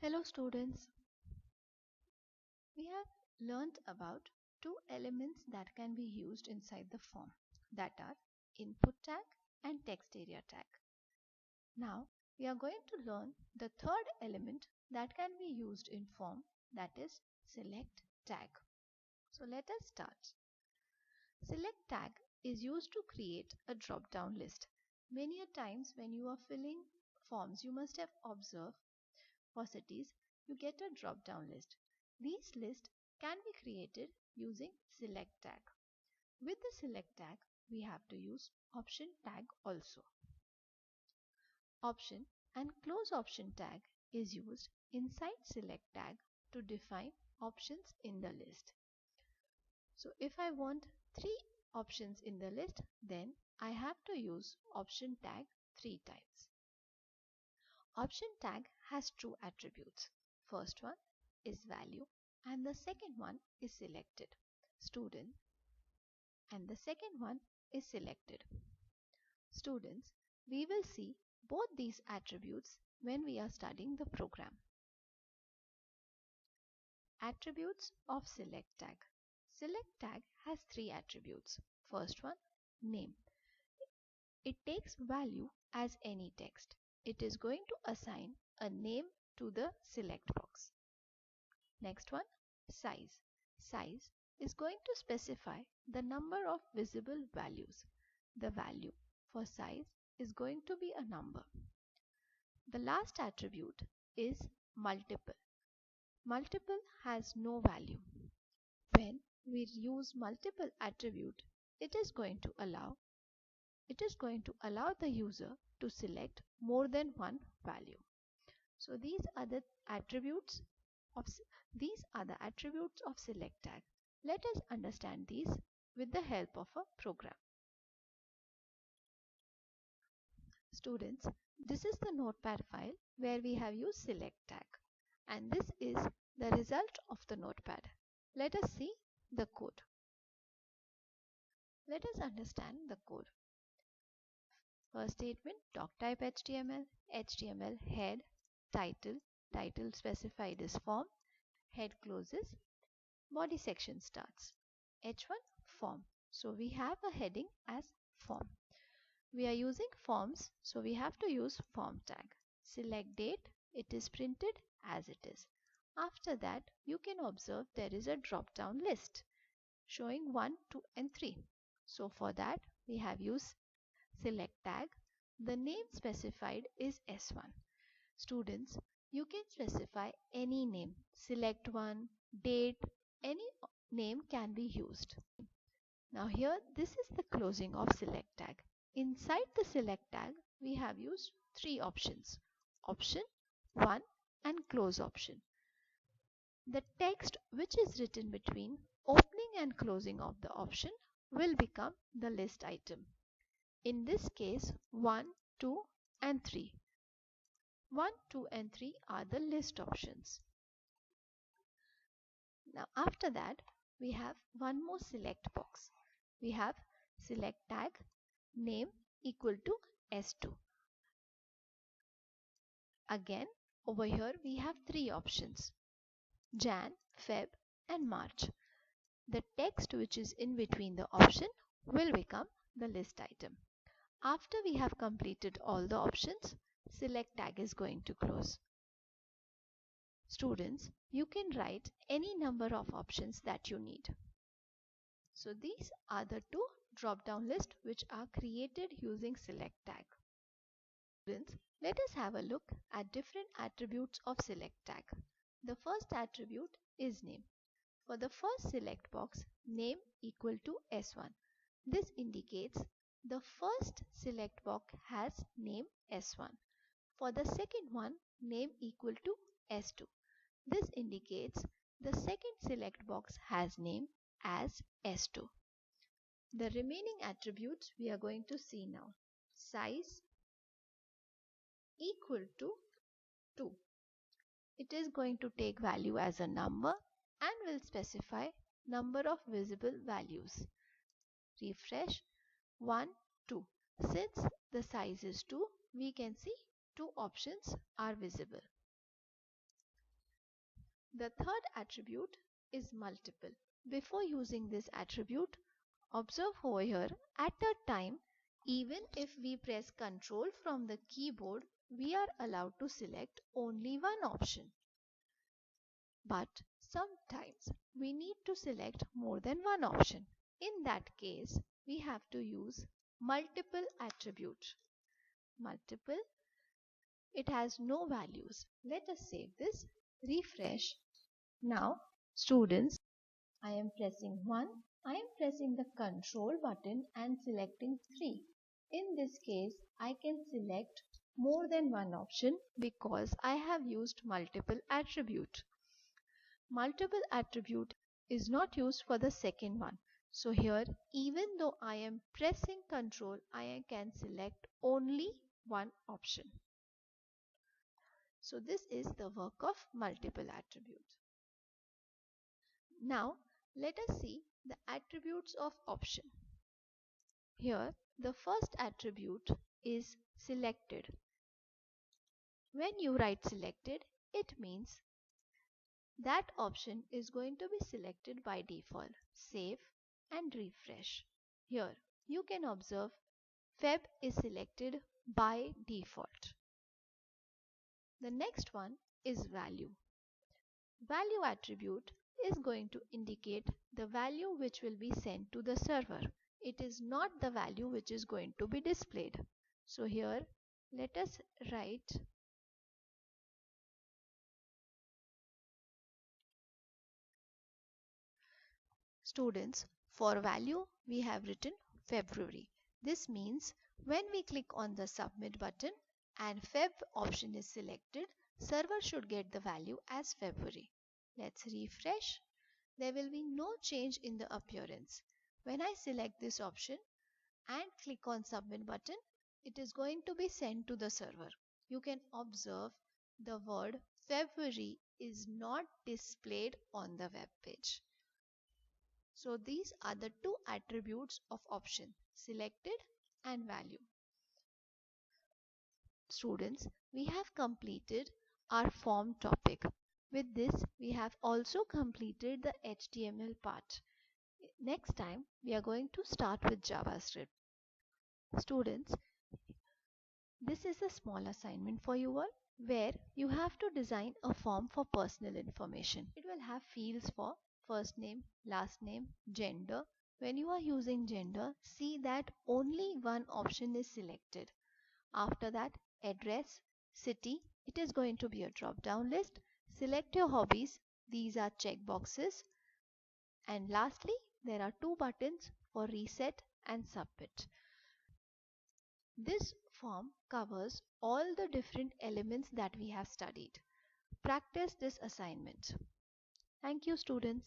Hello students, we have learnt about two elements that can be used inside the form, that are input tag and text area tag. Now we are going to learn the third element that can be used in form, that is select tag. So let us start. Select tag is used to create a drop down list. Many a times when you are filling forms, you must have observed for cities, you get a drop down list. These lists can be created using select tag. With the select tag, we have to use option tag also. Option and close option tag is used inside select tag to define options in the list. So if I want 3 options in the list, then I have to use option tag 3 times. Option tag has two attributes. First one is value and the second one is selected student, and the second one is selected students. We will see both these attributes when we are studying the program. Attributes of select tag. Select tag has 3 attributes. First one, name. It takes value as any text. It is going to assign a name to the select box. Next one, size. Size is going to specify the number of visible values. The value for size is going to be a number. The last attribute is multiple. Multiple has no value. When we use multiple attribute, it is going to allow the user to select more than one value. So these are the attributes of select tag. Let us understand these with the help of a program. Students, this is the notepad file where we have used select tag, and this is the result of the notepad. Let us see the code. Let us understand the code. First statement, doc type HTML, HTML head, title specified is form, head closes, body section starts. H1 form. So we have a heading as form. We are using forms, so we have to use form tag. Select date, it is printed as it is. After that, you can observe there is a drop down list showing 1, 2 and 3. So for that, we have used select tag. The name specified is S1. Students, you can specify any name. Select one, date, any name can be used. Now here, this is the closing of select tag. Inside the select tag, we have used 3 options. Option 1 and close option. The text which is written between opening and closing of the option will become the list item. In this case, 1, 2 and 3. 1, 2 and 3 are the list options. Now after that, we have one more select box. We have select tag name equal to S2. Again, over here we have 3 options. Jan, Feb and March. The text which is in between the option will become the list item. After we have completed all the options, select tag is going to close. Students, you can write any number of options that you need. So these are the 2 drop-down lists which are created using select tag. Students, let us have a look at different attributes of select tag. The first attribute is name. For the first select box, name equal to S1. This indicates the first select box has name S1. For the second one, name equal to S2. This indicates the second select box has name as S2. The remaining attributes we are going to see now. Size equal to 2. It is going to take value as a number and will specify number of visible values. Refresh 1, 2. Since the size is 2, we can see 2 options are visible. The third attribute is multiple. Before using this attribute, observe over here at a time, even if we press Ctrl from the keyboard, we are allowed to select only one option. But sometimes we need to select more than one option. In that case, we have to use multiple attribute. Multiple, it has no values. Let us save this, refresh. Now, students, I am pressing 1. I am pressing the Control button and selecting 3. In this case, I can select more than one option because I have used multiple attribute. Multiple attribute is not used for the second one. So here, even though I am pressing Control, I can select only one option. So this is the work of multiple attributes. Now let us see the attributes of option. Here the first attribute is selected. When you write selected, it means that option is going to be selected by default. Save and refresh. Here you can observe Feb is selected by default. The next one is value. Value attribute is going to indicate the value which will be sent to the server. It is not the value which is going to be displayed. So here let us write students. For value we have written February. This means when we click on the submit button and Feb option is selected, server should get the value as February. Let's refresh. There will be no change in the appearance. When I select this option and click on submit button, it is going to be sent to the server. You can observe the word February is not displayed on the web page. So these are the two attributes of option, selected and value. Students, we have completed our form topic. With this, we have also completed the HTML part. Next time, we are going to start with JavaScript. Students, this is a small assignment for you all where you have to design a form for personal information. It will have fields for first name, last name, gender. When you are using gender, see that only one option is selected. After that, address, city, it is going to be a drop down list. Select your hobbies, these are check boxes. And lastly, there are two buttons for reset and submit. This form covers all the different elements that we have studied. Practice this assignment. Thank you, students.